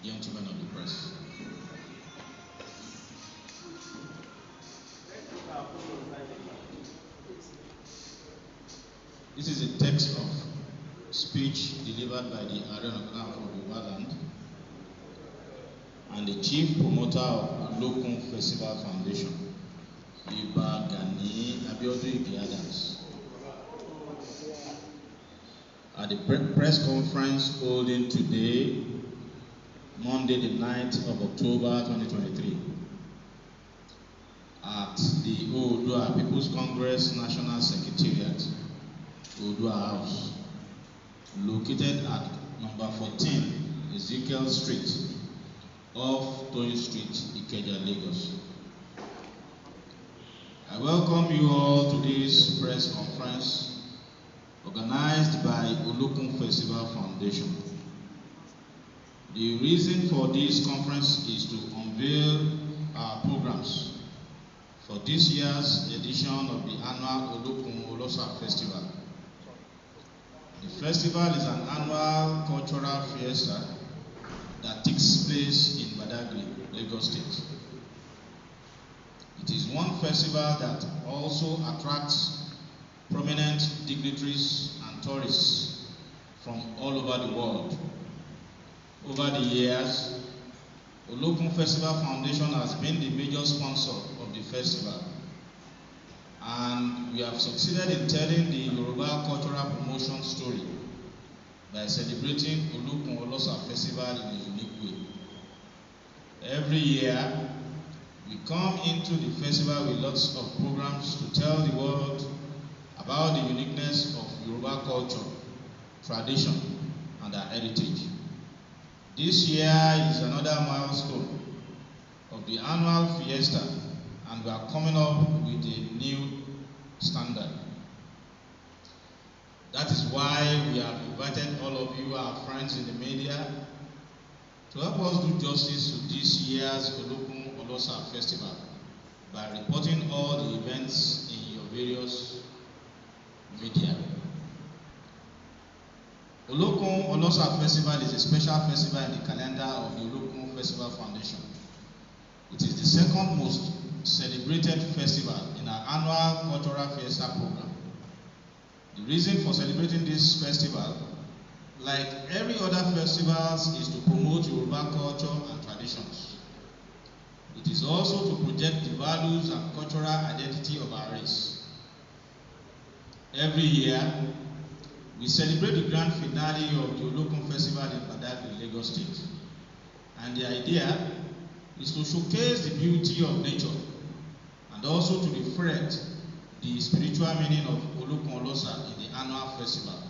gentlemen of the press. This is a text of speech delivered by the Area of Yorubaland and the chief promoter of Olokun Festival Foundation, Iba Gani Abiodun Ige Adams, at the press conference holding today, Monday the 9th of October 2023, at the Oodua People's Congress National Secretariat, Oodua House, located at number 14 Ezekiel Street, off Toyin Street, Ikeja, Lagos. I welcome you all to this press conference organized by Olokun Festival Foundation. The reason for this conference is to unveil our programs for this year's edition of the annual Olokun Olosa Festival. The festival is an annual cultural fiesta that takes place in Badagry, Lagos State. It is one festival that also attracts prominent dignitaries and tourists from all over the world. Over the years, Olokun Festival Foundation has been the major sponsor of the festival, and we have succeeded in telling the Yoruba cultural promotion story by celebrating Olokun Olosa Festival in a unique way. Every year, we come into the festival with lots of programs to tell the world about the uniqueness of Yoruba culture, tradition, and our heritage. This year is another milestone of the annual fiesta, and we are coming up with a new standard. That is why we have invited all of you, our friends in the media, to help us do justice to this year's Olokun Olosa Festival by reporting all the events in your various media. Olokun Olosa Festival is a special festival in the calendar of the Olokun Festival Foundation. It is the second most celebrated festival in our annual cultural fiesta program. The reason for celebrating this festival, like every other festivals, is to promote Yoruba culture and traditions. It is also to project the values and cultural identity of our race. Every year, we celebrate the grand finale of the Olokun Festival in Badagry, Lagos State. And the idea is to showcase the beauty of nature and also to reflect the spiritual meaning of Olokun Olosa in the annual festival.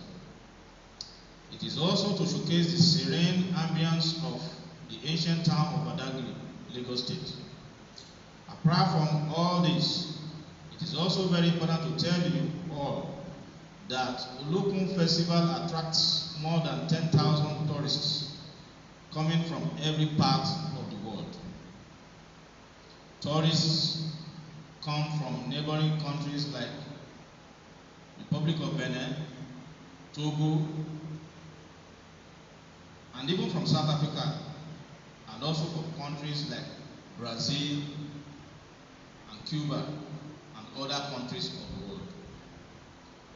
It is also to showcase the serene ambience of the ancient town of Badagry, Lagos State. Apart from all this, it is also very important to tell you all that Olokun Festival attracts more than 10,000 tourists coming from every part of the world. Tourists come from neighboring countries like Republic of Benin, Togo, and even from South Africa, and also from countries like Brazil and Cuba and other countries of the world.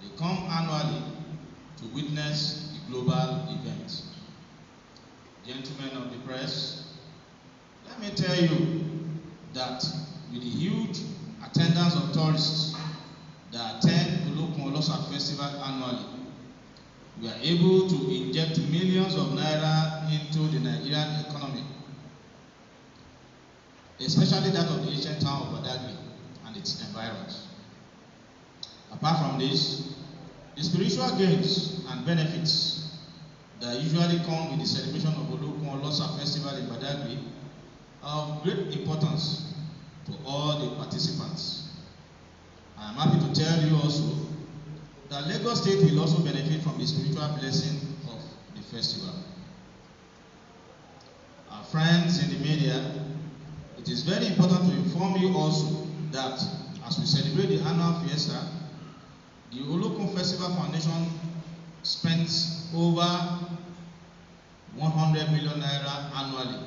They come annually to witness the global event. Gentlemen of the press, let me tell you that with the huge attendance of tourists that attend Olokun Olosa Festival annually, we are able to inject millions of naira into the Nigerian economy, especially that of the ancient town of Badagry and its environs. Apart from this, the spiritual gains and benefits that usually come with the celebration of Olokun Olosa Festival in Badagry are of great importance to all the participants. I am happy to tell you also that Lagos State will also benefit from the spiritual blessing of the festival. Our friends in the media, it is very important to inform you also that as we celebrate the annual fiesta, the Olokun Festival Foundation spends over 100 million naira annually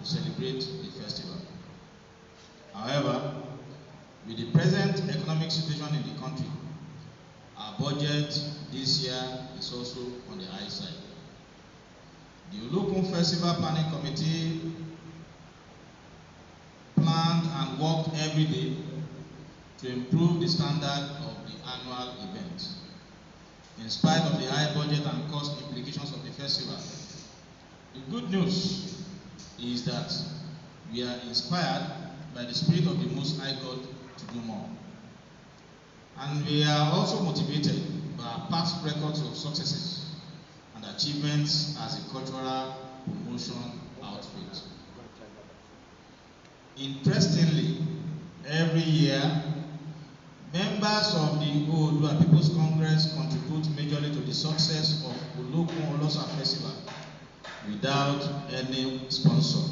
to celebrate the festival. However, with the present economic situation in the country, our budget this year is also on the high side. The Olokun Festival Planning Committee planned and worked every day to improve the standard of the annual event. In spite of the high budget and cost implications of the festival, the good news is that we are inspired by the Spirit of the Most High God to do more. And we are also motivated by our past records of successes and achievements as a cultural promotion outfit. Interestingly, every year, members of the Oodua People's Congress contribute majorly to the success of Olokun Olosa Festival without any sponsor,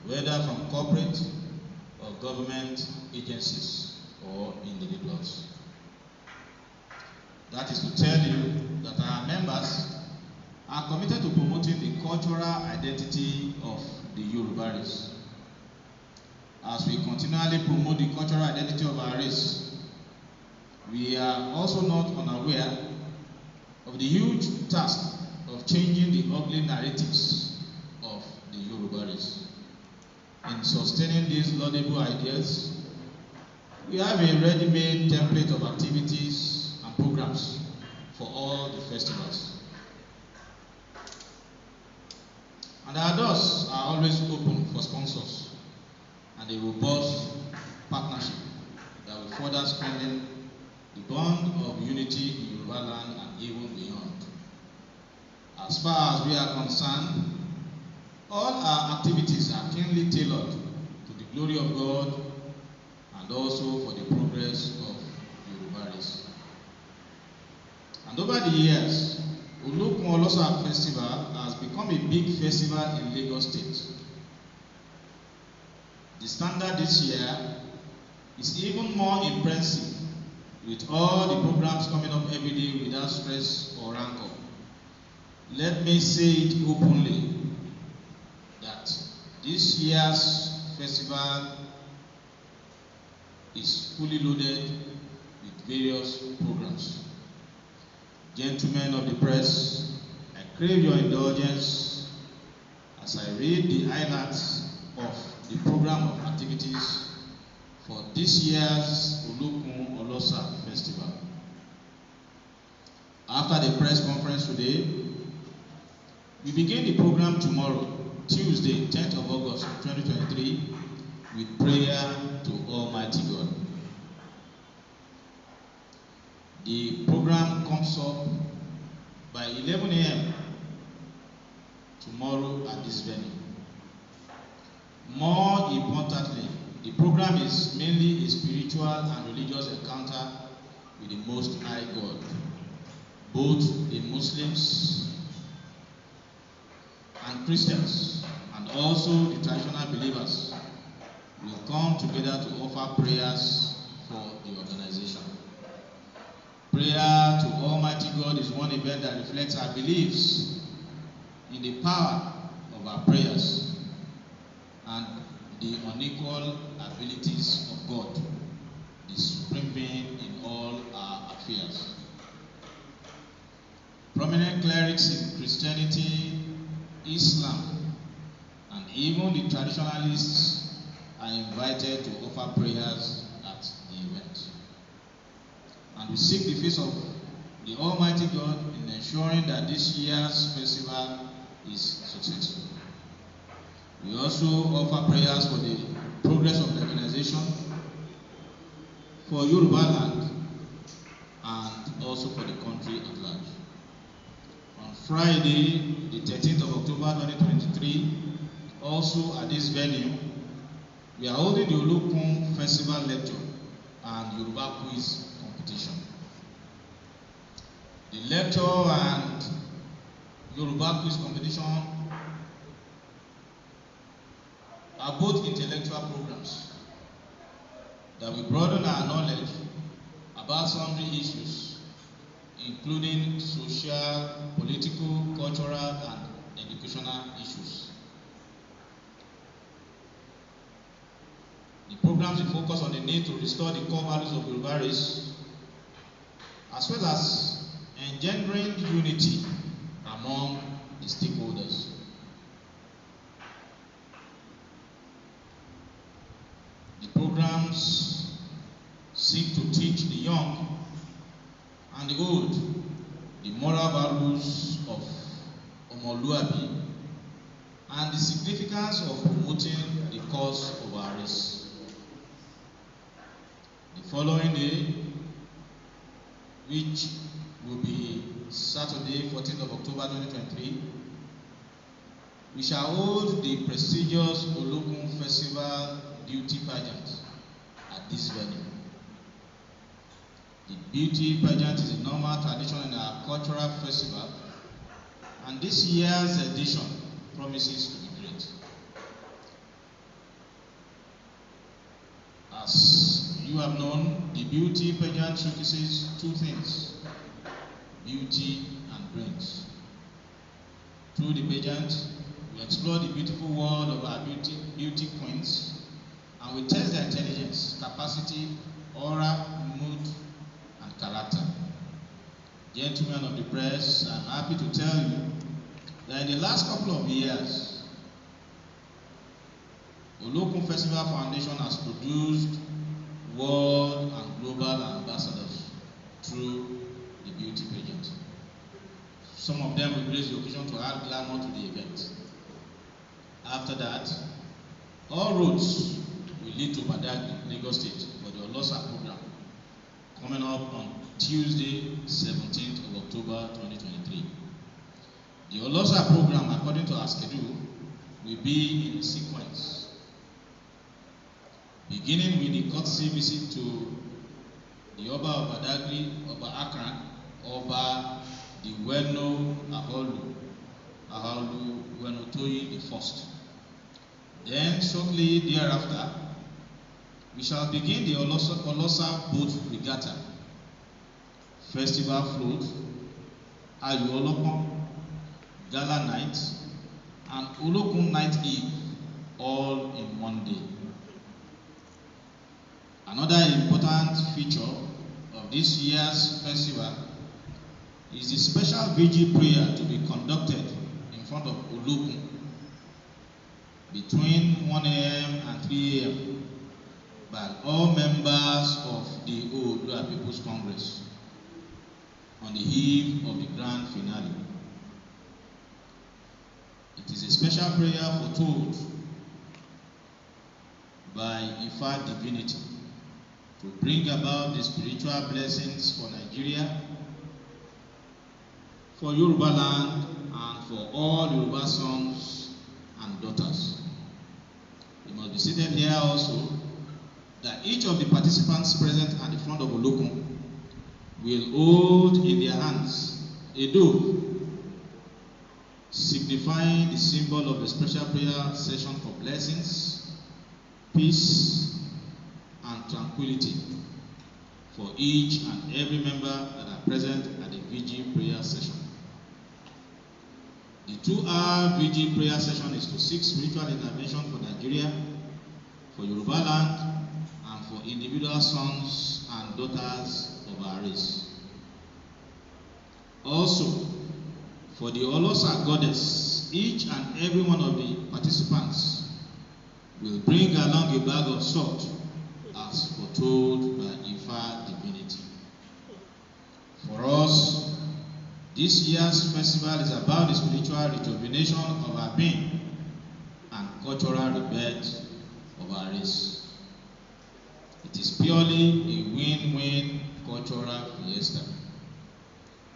whether from corporate or government agencies or individuals. That is to tell you that our members are committed to promoting the cultural identity of the Yoruba race. As we continually promote the cultural identity of our race, we are also not unaware of the huge task of changing the ugly narratives of the Yoruba race. In sustaining these laudable ideas, we have a ready-made template of activities and programs for all the festivals. And our doors are always open for sponsors and a robust partnership that will further strengthen the bond of unity in Yoruba land and even beyond. As far as we are concerned, all our activities are keenly tailored to the glory of God and also for the progress of Yoruba race. And over the years, Olokun Olosa Festival has become a big festival in Lagos State. The standard this year is even more impressive, with all the programs coming up every day without stress or rancor. Let me say it openly that this year's festival is fully loaded with various programs. Gentlemen of the press, I crave your indulgence as I read the highlights of the program of activities for this year's Olokun Olosa Festival. After the press conference today, we begin the program tomorrow, Tuesday, 10th of August 2023, with prayer to Almighty God. The program comes up by 11 a.m. tomorrow at this venue. More importantly, the program is mainly a spiritual and religious encounter with the Most High God. Both the Muslims and Christians, and also the traditional believers, will come together to offer prayers for the organization. Prayer to Almighty God is one event that reflects our beliefs in the power of our prayers and the unequal abilities of God, the supreme being in all our affairs. Prominent clerics in Christianity, Islam, and even the traditionalists are invited to offer prayers at the event. And we seek the face of the Almighty God in ensuring that this year's festival is successful. We also offer prayers for the progress of the organization, for Yoruba land, and also for the country at large. On Friday, the 13th of October 2023, also at this venue, we are holding the Olokun Festival Lecture and Yoruba Quiz competition. The lecture and Yoruba Quiz competition are both intellectual programs that will broaden our knowledge about sundry issues, including social, political, cultural, and educational issues. programs will focus on the need to restore the core values of Yoruba race, as well as engendering unity among the stakeholders. The programs seek to teach the young and the old the moral values of Omoluabi and the significance of promoting the cause of our race. The following day, which will be Saturday, 14th of October 2023, we shall hold the prestigious Olokun Festival Beauty Pageant at this venue. The beauty pageant is a normal tradition in our cultural festival, and this year's edition promises to be great. As you have known, the beauty pageant showcases two things: beauty and brains. Through the pageant, we explore the beautiful world of our beauty queens, and we test their intelligence, capacity, aura, mood, and character. Gentlemen of the press, I'm happy to tell you that in the last couple of years, Olokun Festival Foundation has produced world and global ambassadors through the beauty pageant. Some of them will grace the occasion to add glamour to the event. After that, all roads will lead to Badagry, Lagos State, for the Olosa program, coming up on Tuesday, 17th of October 2023. The Olosa program, according to our schedule, will be in sequence, beginning with the courtesy visit to the Oba of Badagry, Oba Akran, Oba the well-known Ahalu Wenotoyi the First. Then, shortly thereafter, we shall begin the Olosa Boat Regatta, Festival Float, Ayo Olopon, Gala Night, and Olokun Night Eve, all in one day. Another important feature of this year's festival is the special vigil prayer to be conducted in front of Olokun between 1 a.m. and 3 a.m. by all members of the Oodua People's Congress on the eve of the grand finale. It is a special prayer foretold by Ifa divinity to bring about the spiritual blessings for Nigeria, for Yoruba land, and for all Yoruba sons and daughters. It must be stated here also that each of the participants present at the front of Olokun will hold in their hands a dove, signifying the symbol of the special prayer session for blessings, peace, and tranquility for each and every member that are present at the vigil prayer session. The 2-hour vigil prayer session is to seek spiritual intervention for Nigeria, for Yoruba land, and for individual sons and daughters of our race. Also, for the Olosa goddess, each and every one of the participants will bring along a bag of salt as foretold by Ifa divinity. For us, this year's festival is about the spiritual rejuvenation of our being and cultural rebirth of our race. It is purely a win-win cultural fiesta.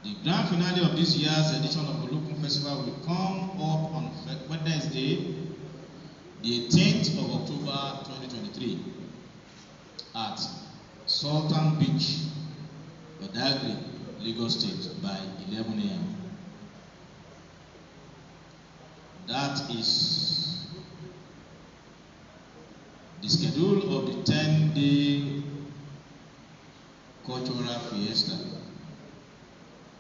The grand finale of this year's edition of Olokun Festival will come up on Wednesday, the 18th of October 2023 at Sultan Beach, Badagry, Lagos State by 11 a.m. That is the schedule of the 10-day cultural fiesta.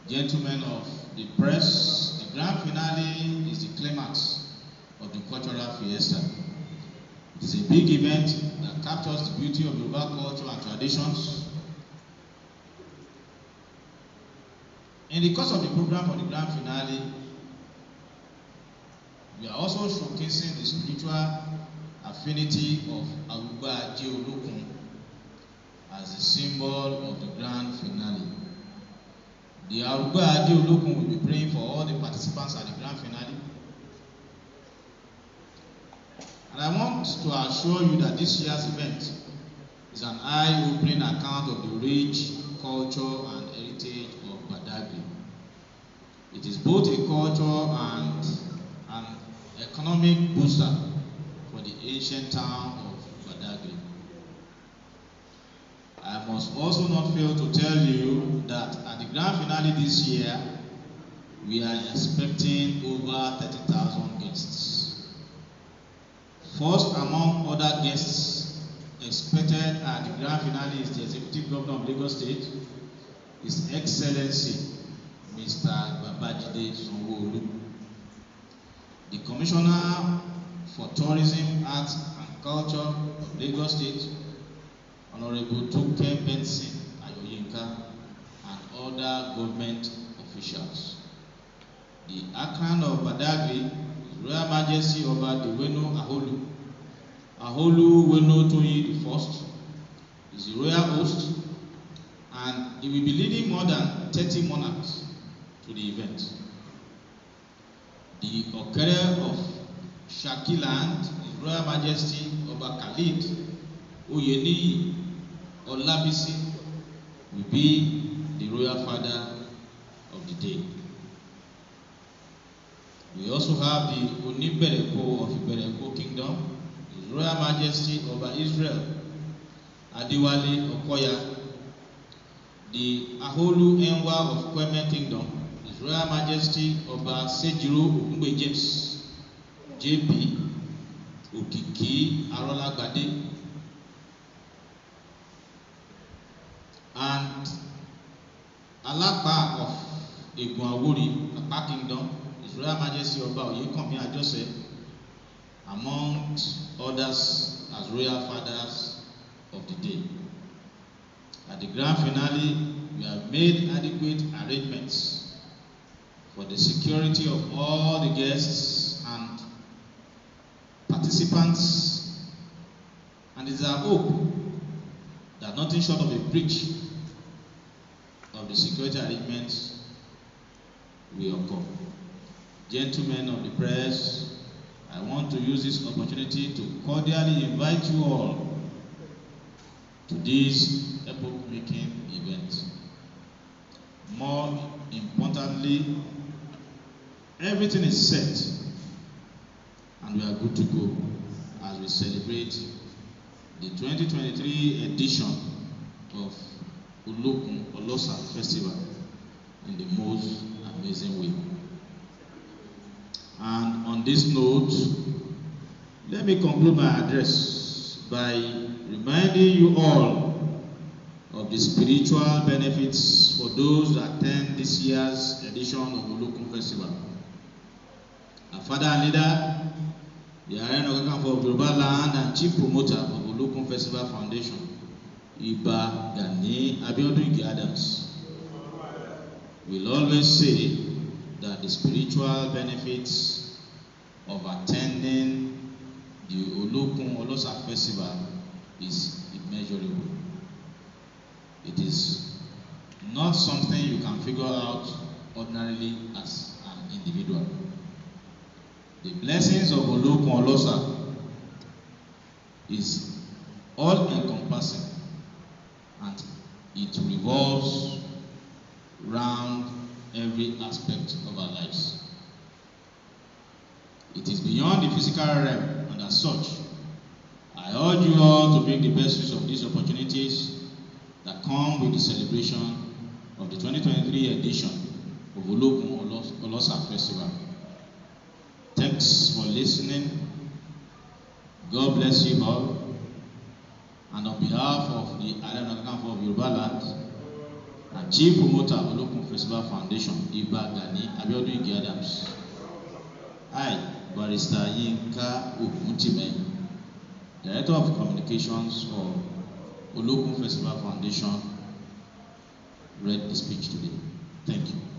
Gentlemen of the press, the grand finale is the climax of the cultural fiesta. It is a big event that that captures the beauty of Yoruba culture and traditions. In the course of the program for the grand finale, we are also showcasing the spiritual affinity of Arugba Aje Olokun as a symbol of the grand finale. The Arugba Aje Olokun will be praying for all the participants at the grand finale. And I want to assure you that this year's event is an eye-opening account of the rich culture and heritage of Badagry. It is both a culture and an economic booster for the ancient town of Badagry. I must also not fail to tell you that at the grand finale this year, we are expecting over 30,000 guests. First among other guests expected at the grand finale is the Executive Governor of Lagos State, His Excellency Mr. Babajide Sanwo-Olu, the Commissioner for Tourism, Arts and Culture of Lagos State, Honorable Toke Benson Ayoyinka, and other government officials. The Akan of Badagry, His Royal Majesty Oba Dewenu Aholu Weno Toyi I, is the royal host, and he will be leading more than 30 monarchs to the event. The Okere of Shakiland, His Royal Majesty Oba Khalid Oyeniyi Olabisi, will be the royal father of the day. We also have the Onibereko of Ibereko Kingdom, His Royal Majesty Oba Israel Adewale Okoya, the Aholu Enwa of Kweme Kingdom, His Royal Majesty Oba Sejiro Ogungbe James JP Okiki Arolagbade, and Alapa of Egunawori Apa Kingdom, His Royal Majesty Oba Oyekanmi Ajose, among others as royal fathers of the day. At the grand finale, we have made adequate arrangements for the security of all the guests and participants, and it is our hope that nothing short of a breach of the security arrangements will occur. Gentlemen of the press, I want to use this opportunity to cordially invite you all to this epoch-making event. More importantly, everything is set and we are good to go as we celebrate the 2023 edition of Olokun Olosa Festival in the most amazing way. And on this note, let me conclude my address by reminding you all of the spiritual benefits for those that attend this year's edition of Olokun Festival. Our father and leader, the Ààrẹ Ọ̀nà Kakanfò of Yoruba Land and chief promoter of Olokun Festival Foundation, Iba Gani Abiodun Ige Adams, will always say that the spiritual benefits of attending the Olokun Olosa Festival is immeasurable. It is not something you can figure out ordinarily as an individual. The blessings of Olokun Olosa is all-encompassing, and it revolves round every aspect of our lives. It is beyond the physical realm, and as such, I urge you all to make the best use of these opportunities that come with the celebration of the 2023 edition of Olokun Olosa Festival. Thanks for listening. God bless you all. And on behalf of the Ààrẹ Ọ̀nà Kakanfò of Yoruba Land and chief promoter of Olokun Festival Foundation, Iba Gani Abiodun Ige Adams, I, Barrister Yinka Oguntime, Director of Communications for Olokun Festival Foundation, read the speech today. Thank you.